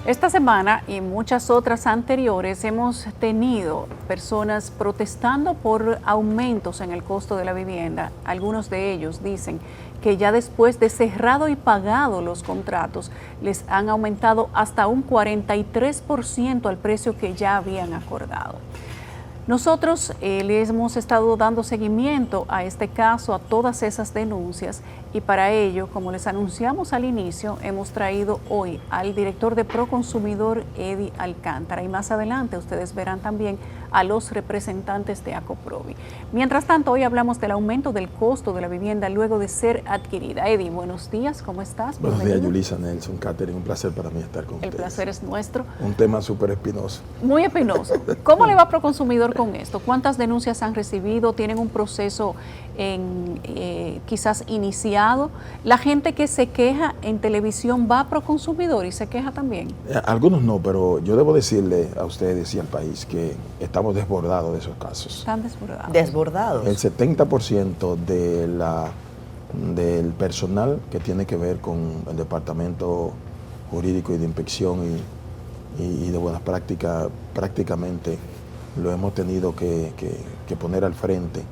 Esta semana y muchas otras anteriores hemos tenido personas protestando por aumentos en el costo de la vivienda. Algunos de ellos dicen que ya después de cerrado y pagado los contratos, les han aumentado hasta un 43% al precio que ya habían acordado. Nosotros les hemos estado dando seguimiento a este caso, a todas esas denuncias, y para ello, como les anunciamos al inicio, hemos traído hoy al director de Proconsumidor, Eddie Alcántara, y más adelante ustedes verán también a los representantes de ACOPROVI. Mientras tanto, hoy hablamos del aumento del costo de la vivienda luego de ser adquirida. Eddie, buenos días, ¿cómo estás? Buenos días, Yulisa, Nelson, Catherine, un placer para mí estar con ustedes. El placer es nuestro. Un tema súper espinoso. Muy espinoso. ¿Cómo le va a Proconsumidor con esto? ¿Cuántas denuncias han recibido? ¿Tienen un proceso quizás iniciado? ¿La gente que se queja en televisión va a Proconsumidor y se queja también? Algunos no, pero yo debo decirle a ustedes y al país que estamos desbordados de esos casos. Están desbordados. Desbordados. El 70% del personal que tiene que ver con el Departamento Jurídico y de Inspección y de Buenas Prácticas, prácticamente lo hemos tenido que poner al frente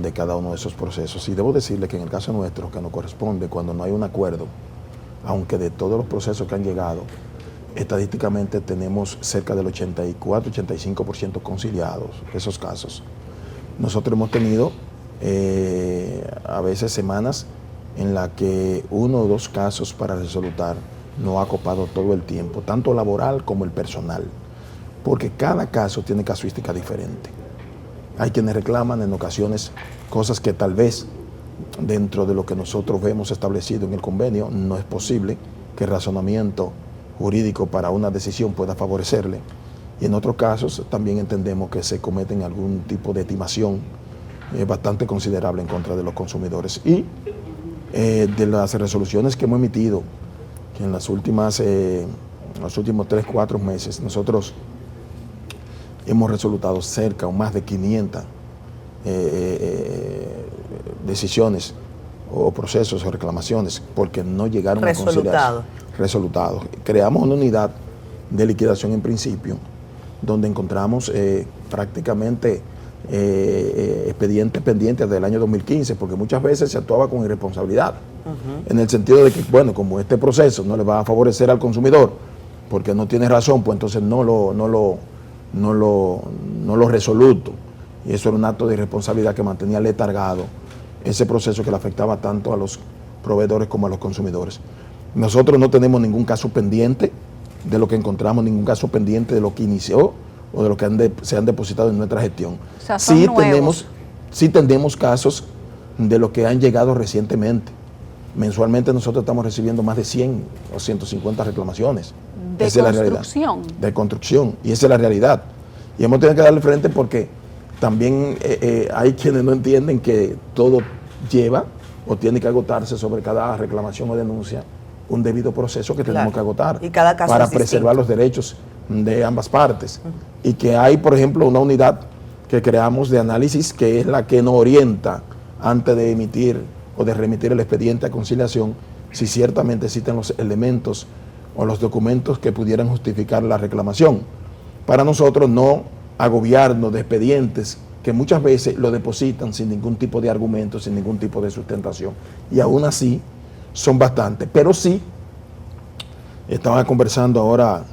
de cada uno de esos procesos. Y debo decirle que en el caso nuestro, que nos corresponde cuando no hay un acuerdo, aunque de todos los procesos que han llegado, estadísticamente tenemos cerca del 84-85% conciliados esos casos. Nosotros hemos tenido a veces semanas en las que uno o dos casos para resolutar no ha copado todo el tiempo, tanto laboral como el personal, porque cada caso tiene casuística diferente. Hay quienes reclaman en ocasiones cosas que tal vez dentro de lo que nosotros vemos establecido en el convenio no es posible que el razonamiento jurídico para una decisión pueda favorecerle, y en otros casos también entendemos que se cometen algún tipo de estimación bastante considerable en contra de los consumidores. Y de las resoluciones que hemos emitido, que en los últimos 3-4 meses nosotros hemos resolutado cerca o más de 500 decisiones o procesos o reclamaciones porque no llegaron a conciliar. Resultados. Creamos una unidad de liquidación en principio donde encontramos prácticamente expedientes pendientes del año 2015, porque muchas veces se actuaba con irresponsabilidad, en el sentido de que, bueno, como este proceso no le va a favorecer al consumidor porque no tiene razón, pues entonces no lo resoluto. Y eso era un acto de irresponsabilidad que mantenía letargado ese proceso que le afectaba tanto a los proveedores como a los consumidores. Nosotros no tenemos ningún caso pendiente de lo que encontramos, ningún caso pendiente de lo que inició o de lo que se han depositado en nuestra gestión. O sea, sí tenemos casos de lo que han llegado recientemente. Mensualmente nosotros estamos recibiendo más de 100 o 150 reclamaciones. De construcción. De construcción, y esa es la realidad. Y hemos tenido que darle frente porque también hay quienes no entienden que todo lleva o tiene que agotarse sobre cada reclamación o denuncia un debido proceso que tenemos que agotar y cada caso para es preservar los derechos de ambas partes. Y que hay, por ejemplo, una unidad que creamos de análisis que es la que nos orienta antes de emitir o de remitir el expediente a conciliación si ciertamente existen los elementos o los documentos que pudieran justificar la reclamación, para nosotros no agobiarnos de expedientes que muchas veces lo depositan sin ningún tipo de argumento, sin ningún tipo de sustentación, y aún así son bastantes. Pero sí, estaba conversando ahora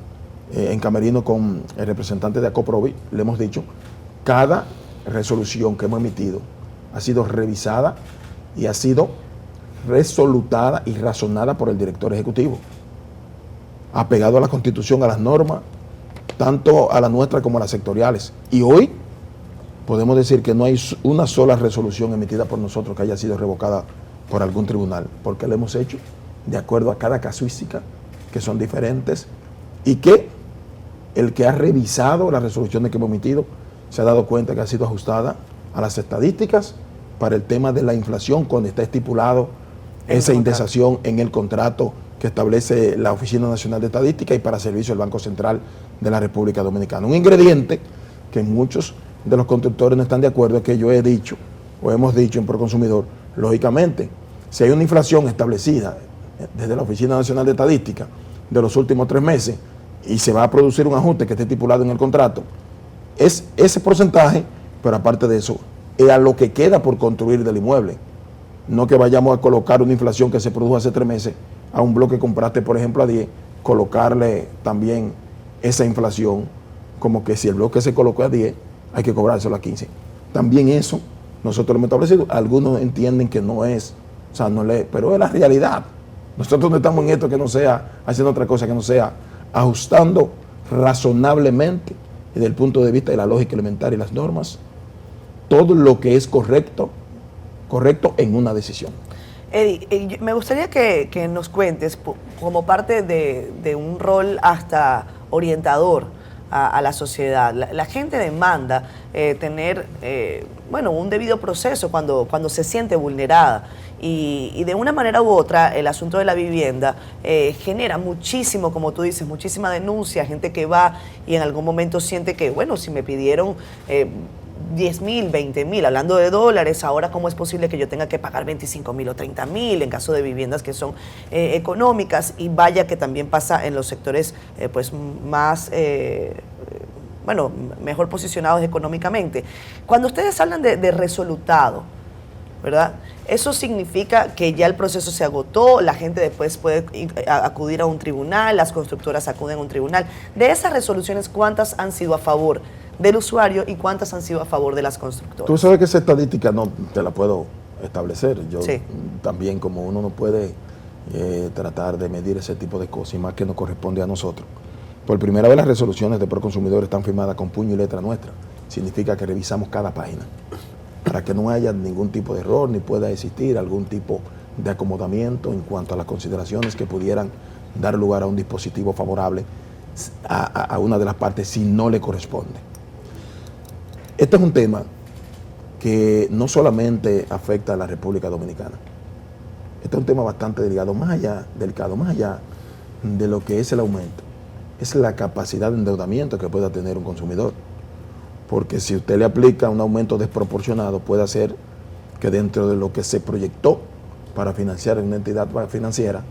en camerino con el representante de ACOPROVI, le hemos dicho, cada resolución que hemos emitido ha sido revisada y ha sido resolutada y razonada por el director ejecutivo, apegado a la Constitución, a las normas, tanto a la nuestra como a las sectoriales. Y hoy podemos decir que no hay una sola resolución emitida por nosotros que haya sido revocada por algún tribunal, porque lo hemos hecho de acuerdo a cada casuística, que son diferentes, y que el que ha revisado las resoluciones que hemos emitido se ha dado cuenta que ha sido ajustada a las estadísticas para el tema de la inflación, cuando está estipulado esa indexación en el contrato que establece la Oficina Nacional de Estadística y para servicio del Banco Central de la República Dominicana. Un ingrediente que muchos de los constructores no están de acuerdo, es que yo he dicho, o hemos dicho en Proconsumidor, lógicamente, si hay una inflación establecida desde la Oficina Nacional de Estadística de los últimos 3 meses y se va a producir un ajuste que esté estipulado en el contrato, es ese porcentaje, pero aparte de eso, es a lo que queda por construir del inmueble. No que vayamos a colocar una inflación que se produjo hace 3 meses a un bloque que compraste, por ejemplo, a 10, colocarle también esa inflación, como que si el bloque se colocó a 10, hay que cobrárselo a 15. También eso nosotros lo hemos establecido. Algunos entienden que no es, o sea, no le, pero es la realidad. Nosotros no estamos en esto que no sea haciendo otra cosa, que no sea ajustando razonablemente desde el punto de vista de la lógica elementaria y las normas, todo lo que es correcto en una decisión. Eddie, me gustaría que nos cuentes, como parte de un rol hasta orientador a la sociedad. La gente demanda tener un debido proceso cuando se siente vulnerada. Y de una manera u otra, el asunto de la vivienda genera muchísimo, como tú dices, muchísima denuncia, gente que va y en algún momento siente que, bueno, si me pidieron 10,000, 20,000, hablando de dólares, ahora cómo es posible que yo tenga que pagar 25,000 o 30,000 en caso de viviendas que son económicas, y vaya que también pasa en los sectores pues más mejor posicionados económicamente. Cuando ustedes hablan de resolutado, ¿verdad? Eso significa que ya el proceso se agotó, la gente después puede acudir a un tribunal, las constructoras acuden a un tribunal. De esas resoluciones, ¿cuántas han sido a favor del usuario y cuántas han sido a favor de las constructoras? Tú sabes que esa estadística no te la puedo establecer. Yo sí. También, como uno no puede tratar de medir ese tipo de cosas, y más que nos corresponde a nosotros. Por primera vez las resoluciones de Proconsumidor están firmadas con puño y letra nuestra. Significa que revisamos cada página para que no haya ningún tipo de error ni pueda existir algún tipo de acomodamiento en cuanto a las consideraciones que pudieran dar lugar a un dispositivo favorable a una de las partes si no le corresponde. Este es un tema que no solamente afecta a la República Dominicana. Este es un tema bastante delicado, más allá de lo que es el aumento. Es la capacidad de endeudamiento que pueda tener un consumidor. Porque si usted le aplica un aumento desproporcionado, puede hacer que dentro de lo que se proyectó para financiar en una entidad financiera,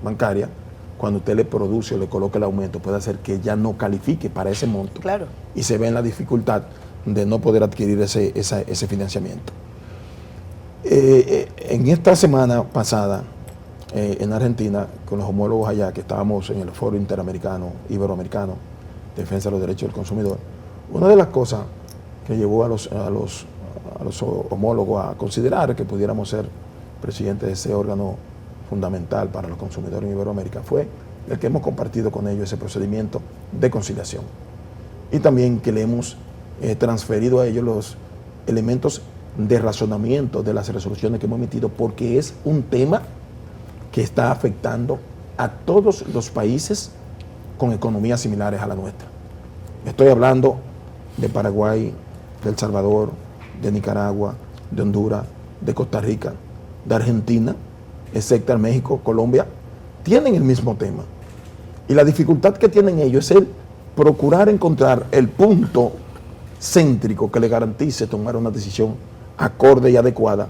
bancaria, cuando usted le produce o le coloca el aumento, puede hacer que ya no califique para ese monto. Claro. Y se ve en la dificultad de no poder adquirir ese financiamiento. En esta semana pasada, en Argentina, con los homólogos allá, que estábamos en el Foro Interamericano, Iberoamericano, Defensa de los Derechos del Consumidor, una de las cosas que llevó a los homólogos a considerar que pudiéramos ser presidentes de ese órgano fundamental para los consumidores en Iberoamérica fue el que hemos compartido con ellos ese procedimiento de conciliación. Y también que le hemos transferido a ellos los elementos de razonamiento de las resoluciones que hemos emitido, porque es un tema que está afectando a todos los países con economías similares a la nuestra. Estoy hablando de Paraguay, de El Salvador, de Nicaragua, de Honduras, de Costa Rica, de Argentina, excepto México, Colombia, tienen el mismo tema. Y la dificultad que tienen ellos es el procurar encontrar el punto céntrico que le garantice tomar una decisión acorde y adecuada,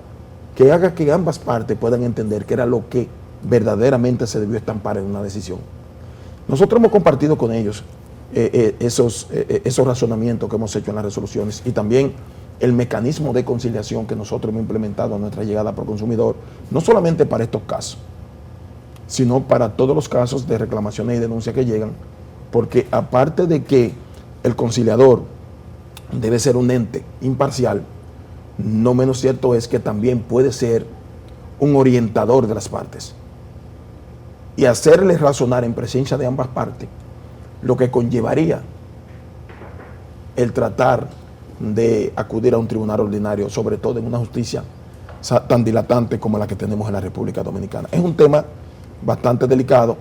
que haga que ambas partes puedan entender que era lo que verdaderamente se debió estampar en una decisión. Nosotros hemos compartido con ellos esos razonamientos que hemos hecho en las resoluciones, y también el mecanismo de conciliación que nosotros hemos implementado a nuestra llegada por consumidor, no solamente para estos casos, sino para todos los casos de reclamaciones y denuncias que llegan, porque aparte de que el conciliador debe ser un ente imparcial, no menos cierto es que también puede ser un orientador de las partes y hacerles razonar en presencia de ambas partes lo que conllevaría el tratar de acudir a un tribunal ordinario, sobre todo en una justicia tan dilatante como la que tenemos en la República Dominicana. Es un tema bastante delicado.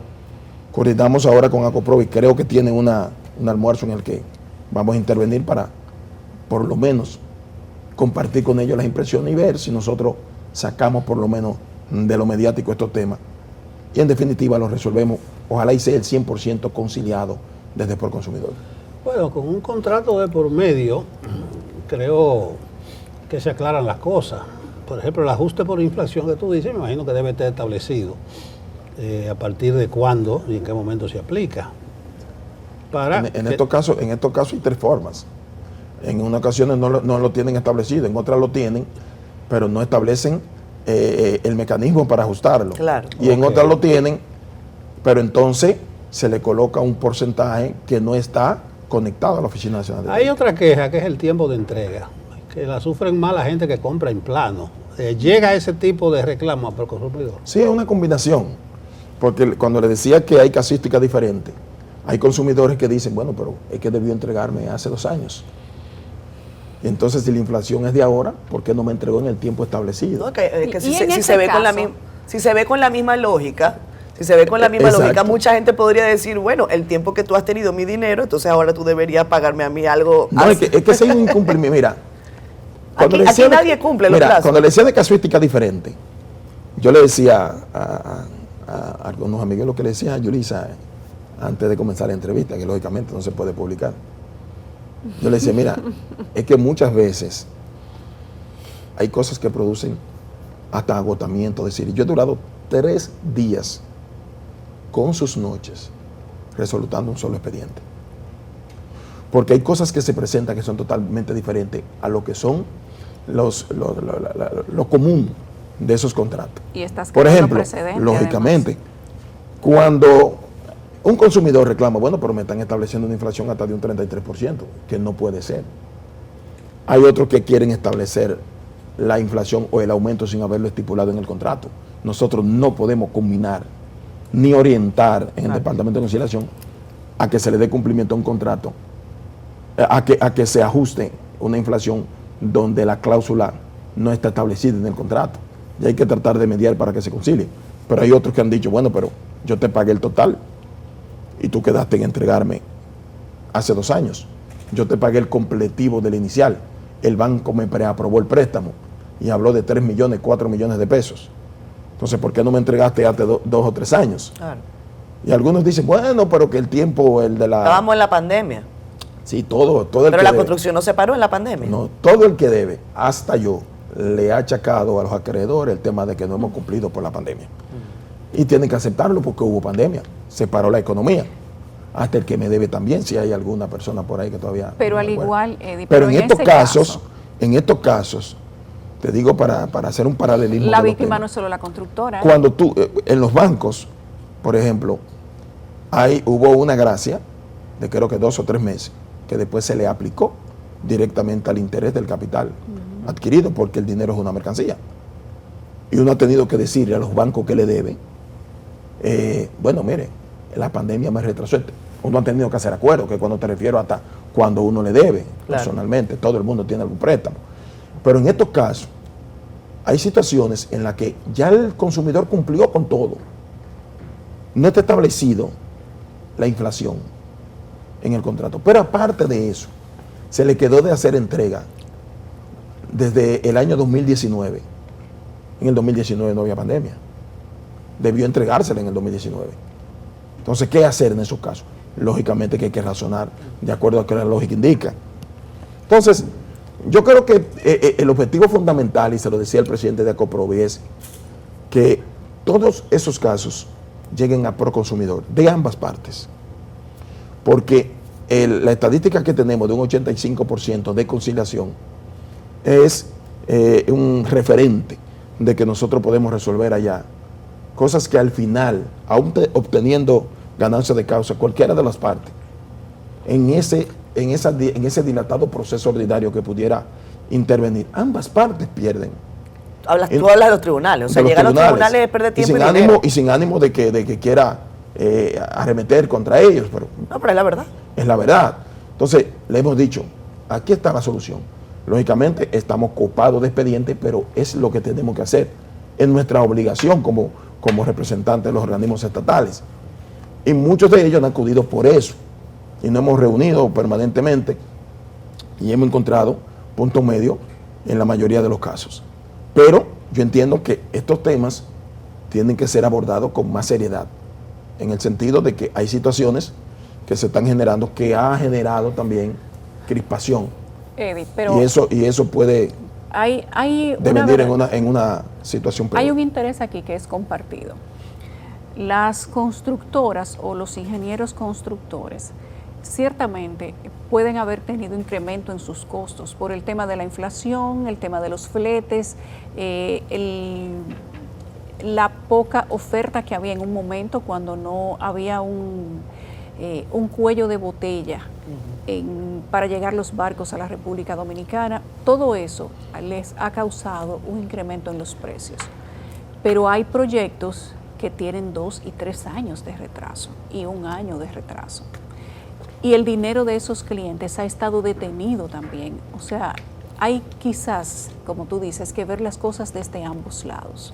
Coordinamos ahora con ACOPRO y creo que tienen un almuerzo en el que vamos a intervenir para, por lo menos, compartir con ellos las impresiones y ver si nosotros sacamos por lo menos de lo mediático estos temas. Y en definitiva lo resolvemos, ojalá y sea el 100% conciliado desde Proconsumidor. Bueno, con un contrato de por medio, creo que se aclaran las cosas. Por ejemplo, el ajuste por inflación que tú dices, me imagino que debe estar establecido a partir de cuándo y en qué momento se aplica. En estos casos hay tres formas. En unas ocasiones no lo tienen establecido, en otras lo tienen, pero no establecen el mecanismo para ajustarlo. Claro. Y en otras lo tienen, pero entonces se le coloca un porcentaje que no está conectado a la Oficina Nacional de Hay otra queja que es el tiempo de entrega, que la sufren más la gente que compra en plano. ¿Llega ese tipo de reclamo al consumidor? Sí, es una combinación, porque cuando le decía que hay casuísticas diferentes, hay consumidores que dicen, bueno, pero es que debió entregarme hace 2 años. Y entonces, si la inflación es de ahora, ¿por qué no me entregó en el tiempo establecido? No, que Y si, en si ese se ve con la caso- si se ve con la misma lógica, Exacto. mucha gente podría decir, bueno, el tiempo que tú has tenido mi dinero, entonces ahora tú deberías pagarme a mí algo. No, es que ese es un incumplimiento. Mira, Aquí nadie cumple los plazos. Cuando le decía de casuística diferente, yo le decía a algunos amigos lo que le decía a Yulisa antes de comenzar la entrevista, que lógicamente no se puede publicar. Yo le decía, mira, es que muchas veces hay cosas que producen hasta agotamiento. Es decir, yo he durado 3 días con sus noches resolutando un solo expediente. Porque hay cosas que se presentan que son totalmente diferentes a lo que son lo común de esos contratos. Y estás Por creando ejemplo, precedente, lógicamente, cuando un consumidor reclama, bueno, pero me están estableciendo una inflación hasta de un 33%, que no puede ser. Hay otros que quieren establecer la inflación o el aumento sin haberlo estipulado en el contrato. Nosotros no podemos combinar ni orientar en el Departamento de Conciliación a que se le dé cumplimiento a un contrato, a que se ajuste una inflación donde la cláusula no está establecida en el contrato. Y hay que tratar de mediar para que se concilie. Pero hay otros que han dicho, bueno, pero yo te pagué el total y tú quedaste en entregarme hace 2 años. Yo te pagué el completivo del inicial. El banco me preaprobó el préstamo y habló de 3 millones, 4 millones de pesos. Entonces, ¿por qué no me entregaste hace 2 o 3 años? Claro. Y algunos dicen, bueno, pero que el tiempo, el de la... Estábamos en la pandemia, Sí, todo el pero que la debe. construcción no se paró en la pandemia. No, todo el que debe, hasta yo, le ha achacado a los acreedores el tema de que no hemos cumplido por la pandemia. Y tienen que aceptarlo porque hubo pandemia, se paró la economía. Hasta el que me debe también, si hay alguna persona por ahí que todavía... Pero no al me acuerdo. igual, Eddie, Pero en estos ese casos, caso, te digo para hacer un paralelismo. la de los víctima temas. no es solo la constructora. Cuando tú, en los bancos, por ejemplo, hubo una gracia de creo que 2 o 3 meses, que después se le aplicó directamente al interés del capital adquirido, porque el dinero es una mercancía. Y uno ha tenido que decirle a los bancos que le debe, bueno, mire, la pandemia me retrasó. Uno ha tenido que hacer acuerdos, que cuando te refiero hasta cuando uno le debe, Claro. personalmente, todo el mundo tiene algún préstamo. Pero en estos casos, hay situaciones en las que ya el consumidor cumplió con todo. No está establecido la inflación en el contrato. Pero aparte de eso, se le quedó de hacer entrega desde el año 2019. En el 2019 no había pandemia. Debió entregársela en el 2019. Entonces, ¿qué hacer en esos casos? Lógicamente que hay que razonar de acuerdo a lo que la lógica indica. Entonces, yo creo que el objetivo fundamental, y se lo decía el presidente de Acoprovi, es que todos esos casos lleguen a Proconsumidor, de ambas partes. Porque la estadística que tenemos de un 85% de conciliación es un referente de que nosotros podemos resolver allá cosas que al final, aún obteniendo ganancia de causa, cualquiera de las partes, en ese dilatado proceso ordinario que pudiera intervenir, ambas partes pierden. Tú hablas de los tribunales, o sea, De llegar a los tribunales es perder tiempo y dinero. Y sin ánimo de que quiera arremeter contra ellos, pero No, pero es la verdad. es la verdad. Entonces, le hemos dicho, aquí está la solución. Lógicamente, estamos copados de expedientes, pero es lo que tenemos que hacer. Es nuestra obligación como representantes de los organismos estatales. Y muchos de ellos han acudido por eso. Y nos hemos reunido permanentemente y hemos encontrado puntos medios en la mayoría de los casos. Pero yo entiendo que estos temas tienen que ser abordados con más seriedad, en el sentido de que hay situaciones que se están generando, que ha generado también crispación. Eddie, pero Y eso puede hay devenir en una situación peor. Hay un interés aquí que es compartido. Las constructoras o los ingenieros constructores ciertamente pueden haber tenido incremento en sus costos por el tema de la inflación, el tema de los fletes, la poca oferta que había en un momento cuando no había un cuello de botella para llegar los barcos a la República Dominicana. Todo eso les ha causado un incremento en los precios. Pero hay proyectos que tienen 2 y 3 años de retraso y 1 año de retraso. Y el dinero de esos clientes ha estado detenido también. O sea, hay quizás, como tú dices, que ver las cosas desde ambos lados.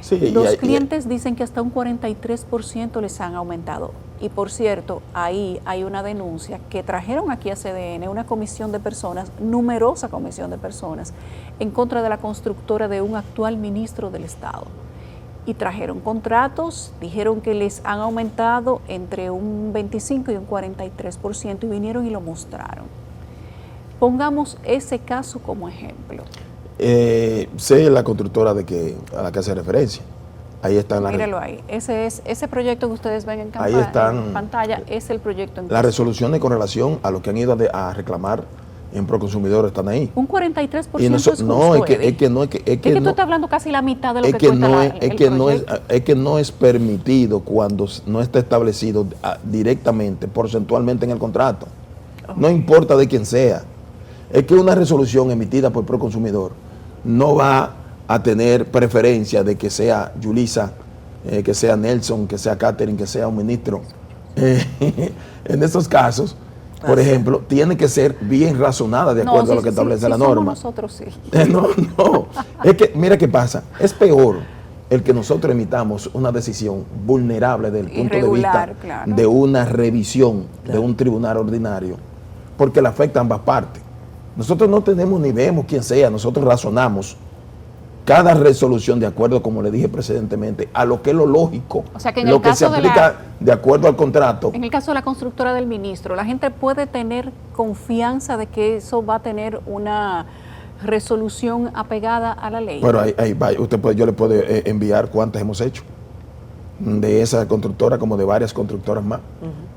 Sí, Los clientes dicen que hasta un 43% les han aumentado. Y por cierto, ahí hay una denuncia que trajeron aquí a CDN, una comisión de personas, numerosa comisión de personas, en contra de la constructora de un actual ministro del Estado. Y trajeron contratos, dijeron que les han aumentado entre un 25 y un 43% y vinieron y lo mostraron. Pongamos ese caso como ejemplo. Sé la constructora a la que hace referencia. Ahí están las. Míralo ahí. Ese proyecto que ustedes ven en pantalla es el proyecto en las resoluciones con relación a lo que han ido a reclamar en Proconsumidor están ahí. Un 43% y no, es justo, no, es que tú estás hablando casi la mitad de lo que cuesta el proyecto. Es que no es permitido cuando no está establecido directamente, porcentualmente en el contrato. Okay. No importa de quién sea. Es que una resolución emitida por Proconsumidor no va a tener preferencia de que sea Yulisa, que sea Nelson, que sea Catherine, que sea un ministro. En estos casos, por ejemplo, tiene que ser bien razonada de acuerdo a lo que establece la norma. Nosotros sí. No. Es que, mira qué pasa. Es peor el que nosotros emitamos una decisión vulnerable desde el punto de vista de una revisión de un tribunal ordinario, porque le afecta a ambas partes. Nosotros no tenemos ni vemos quién sea, nosotros razonamos cada resolución de acuerdo, como le dije precedentemente, a lo que es lo lógico, o sea que en lo que se aplica de acuerdo al contrato. En el caso de la constructora del ministro, la gente puede tener confianza de que eso va a tener una resolución apegada a la ley. Pero ahí va, yo le puedo enviar cuántas hemos hecho, de esa constructora como de varias constructoras más.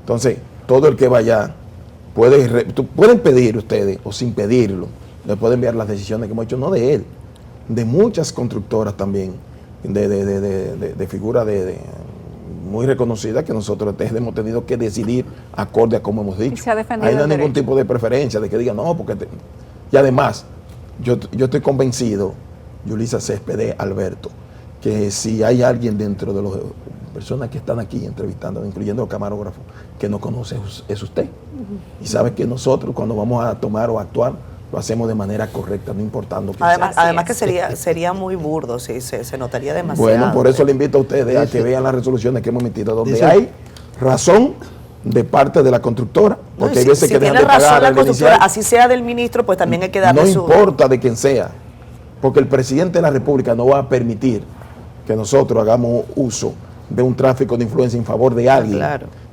Entonces, todo el que vaya, pueden pedir ustedes, o sin pedirlo, le pueden enviar las decisiones que hemos hecho, no de él, de muchas constructoras también, de figuras muy reconocidas que nosotros hemos tenido que decidir acorde a como hemos dicho. Ahí no hay ningún tipo de preferencia de que digan no, porque... Y además, yo estoy convencido, Yulisa Céspedes, Alberto, que si hay alguien dentro de las personas que están aquí entrevistando, incluyendo el camarógrafo, que no conoce, es usted. Y sabe que nosotros cuando vamos a tomar o actuar, lo hacemos de manera correcta, no importando que además que sería muy burdo, sí, se notaría demasiado. Bueno, por eso le invito a ustedes a que vean las resoluciones que hemos emitido, donde hay razón de parte de la constructora, porque hay veces que dejan de pagar la constructora, así sea del ministro, pues también hay que darle su... No importa de quién sea, porque el presidente de la República no va a permitir que nosotros hagamos uso de un tráfico de influencia en favor de alguien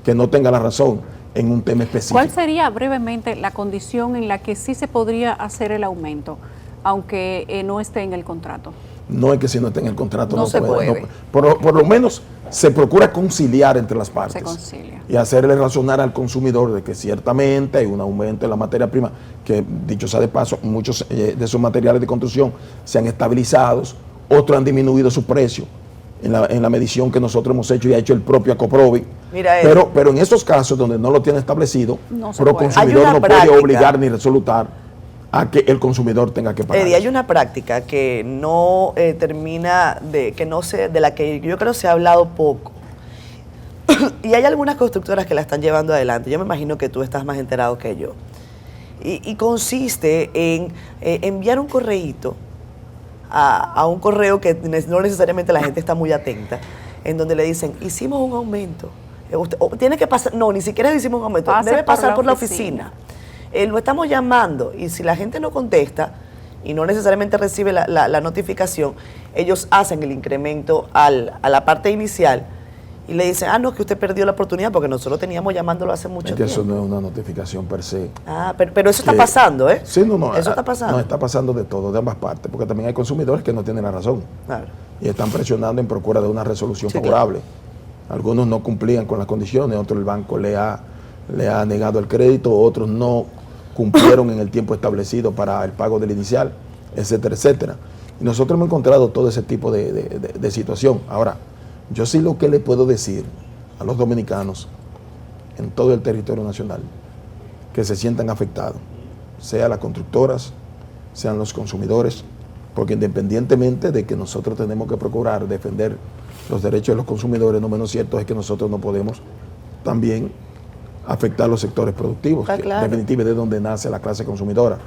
que no tenga la razón en un tema específico. ¿Cuál sería brevemente la condición en la que sí se podría hacer el aumento, aunque no esté en el contrato? No es que si no esté en el contrato no se puede. No, por lo menos se procura conciliar entre las partes. Se concilia. Y hacerle razonar al consumidor de que ciertamente hay un aumento en la materia prima, que dicho sea de paso, muchos de esos materiales de construcción se han estabilizado, otros han disminuido su precio en la medición que nosotros hemos hecho y ha hecho el propio Acoprovi. Pero en esos casos donde no lo tiene establecido, Proconsumidor no puede obligar ni resolutar a que el consumidor tenga que pagar. Eddie, hay una práctica que no termina de la que yo creo se ha hablado poco. Y hay algunas constructoras que la están llevando adelante. Yo me imagino que tú estás más enterado que yo. Y consiste en enviar un correíto a un correo que no necesariamente la gente está muy atenta, en donde le dicen, hicimos un aumento. Tiene que pasar, no, ni siquiera hicimos un aumento, debe pasar por la oficina. Lo estamos llamando y si la gente no contesta y no necesariamente recibe la notificación, ellos hacen el incremento a la parte inicial y le dicen, no, que usted perdió la oportunidad porque nosotros teníamos llamándolo hace mucho tiempo. Eso no es una notificación per se. Pero eso está pasando, ¿eh? Sí, no. Eso está pasando. No, está pasando de todo, de ambas partes, porque también hay consumidores que no tienen la razón. Claro. Y están presionando en procura de una resolución favorable. Algunos no cumplían con las condiciones, otros el banco le ha negado el crédito, otros no cumplieron en el tiempo establecido para el pago del inicial, etcétera, etcétera. Y nosotros hemos encontrado todo ese tipo de situación. Ahora, yo sí lo que le puedo decir a los dominicanos en todo el territorio nacional, que se sientan afectados, sea las constructoras, sean los consumidores, porque independientemente de que nosotros tenemos que procurar defender los derechos de los consumidores, no menos cierto es que nosotros no podemos también afectar los sectores productivos, que claro. definitivamente es donde nace la clase consumidora,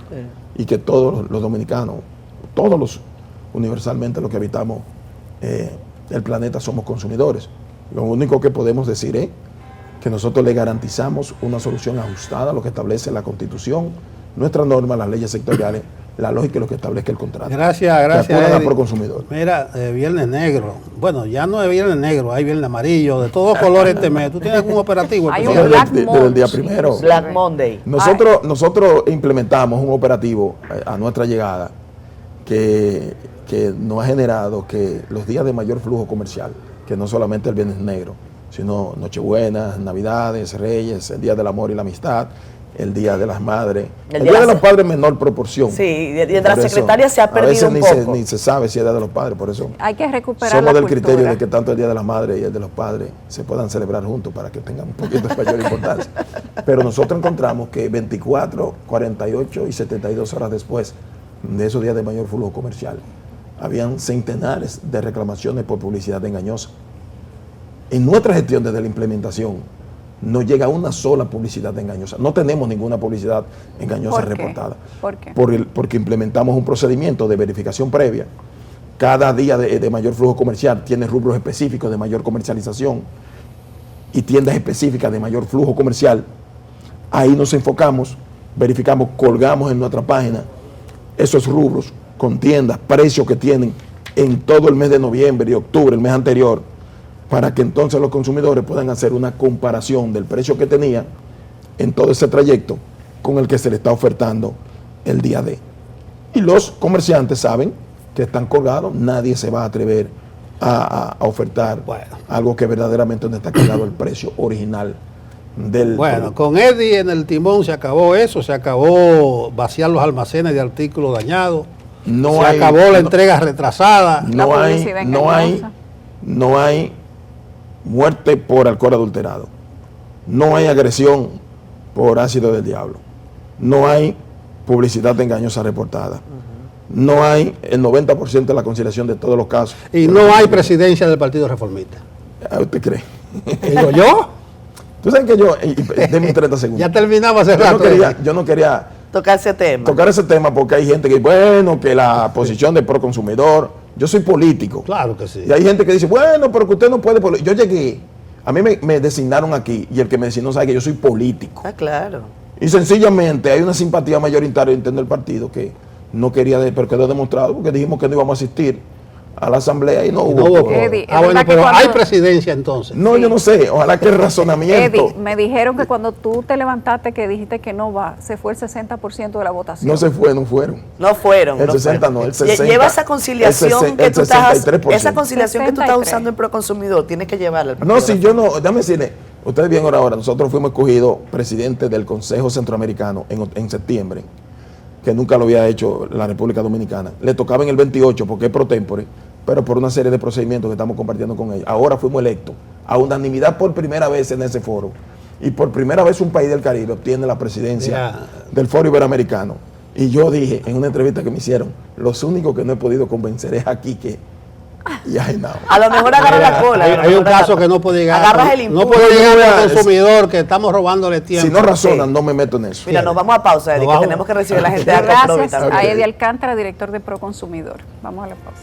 y que todos los dominicanos, todos los universalmente los que habitamos el planeta somos consumidores. Lo único que podemos decir es que nosotros le garantizamos una solución ajustada a lo que establece la Constitución, nuestras normas, las leyes sectoriales, la lógica y lo que establezca el contrato. Gracias, Que apoyan Eddie. al Proconsumidor. Mira, Viernes Negro. Bueno, ya no es Viernes Negro, hay Viernes Amarillo, de todos colores este mes. ¿Tú tienes algún operativo? Hay especial? un Black Desde el día Monday. primero. Black Monday. Nosotros implementamos un operativo a nuestra llegada que nos ha generado que los días de mayor flujo comercial, que no solamente el Viernes Negro, sino Nochebuenas, Navidades, Reyes, el Día del Amor y la Amistad, el Día de las Madres, el Día de los Padres en menor proporción. Sí, y de Por la eso, secretaria se ha perdido a un veces poco. ni se sabe si es Día de los Padres, por eso Hay que recuperar somos la del cultura. criterio de que tanto el Día de las Madres y el de los Padres se puedan celebrar juntos para que tengan un poquito de mayor importancia. Pero nosotros encontramos que 24, 48 y 72 horas después de esos días de mayor flujo comercial, habían centenares de reclamaciones por publicidad engañosa. En nuestra gestión desde la implementación no llega una sola publicidad engañosa. No tenemos ninguna publicidad engañosa ¿Por qué? reportada. ¿Por qué? Porque implementamos un procedimiento de verificación previa. Cada día de mayor flujo comercial tiene rubros específicos de mayor comercialización y tiendas específicas de mayor flujo comercial. Ahí nos enfocamos, verificamos, colgamos en nuestra página esos rubros con tiendas, precios que tienen en todo el mes de noviembre y octubre, el mes anterior, para que entonces los consumidores puedan hacer una comparación del precio que tenía en todo ese trayecto con el que se le está ofertando el día D. Y los comerciantes saben que están colgados, nadie se va a atrever a ofertar algo que verdaderamente no está colgado el precio original del Bueno, producto. con Eddie en el timón se acabó eso, se acabó vaciar los almacenes de artículos dañados, No se hay- acabó la no- entrega retrasada. La No hay, publicidad no hay, engañosa. no hay muerte por alcohol adulterado. No hay agresión por ácido del diablo. No hay publicidad engañosa reportada. No hay el 90% de la conciliación de todos los casos. Y no hay presidencia del Partido Reformista. ¿Usted cree? Digo yo, Tú sabes que yo, denme 30 segundos. ya terminaba hace rato. Yo no quería Tocar ese tema. tocar ese tema porque hay gente que, bueno, que la posición de proconsumidor, yo soy político. Claro que sí. Y hay gente que dice, bueno, pero que usted no puede. Yo llegué, a mí me designaron aquí y el que me designó sabe que yo soy político. Ah, claro. Y sencillamente hay una simpatía mayoritaria interna del partido que no quería, pero quedó demostrado porque dijimos que no íbamos a asistir a la asamblea y no hubo. No hubo quórum. Eddie, Ah, es bueno, verdad que pero cuando- hay presidencia entonces. No, Sí. yo no sé, ojalá que el razonamiento Eddie, me dijeron que cuando tú te levantaste que dijiste que no va, se fue el 60% de la votación. no se fue, no fueron. No fueron. El no 60 fueron. no, el 60. Lleva esa conciliación el que tú estás, 63%. esa conciliación que tú estás 63. usando en Proconsumidor, tienes que llevarla al No, Partido si yo no, déjame decirle, ustedes bien ahora, nosotros fuimos escogidos presidente del Consejo Centroamericano en septiembre, que nunca lo había hecho la República Dominicana. Le tocaba en el 28 porque es pro tempore, pero por una serie de procedimientos que estamos compartiendo con ellos. Ahora fuimos electos a unanimidad por primera vez en ese foro. Y por primera vez un país del Caribe obtiene la presidencia Ya. del Foro Iberoamericano. Y yo dije en una entrevista que me hicieron, los únicos que no he podido convencer es aquí que y ahí no. A lo mejor agarra la cola. a lo Hay un mejor caso agarra- que no puede llegar. Agarras el no impulso. puede llegar Mira, al consumidor que estamos robándole tiempo. Si no razonan, no me meto en eso. Mira, nos vamos a pausa, Eddie, Nos que vamos. tenemos que recibir a la gente de Gracias Acoprovita. a Ok. Eddie Alcántara, director de Proconsumidor. Vamos a la pausa.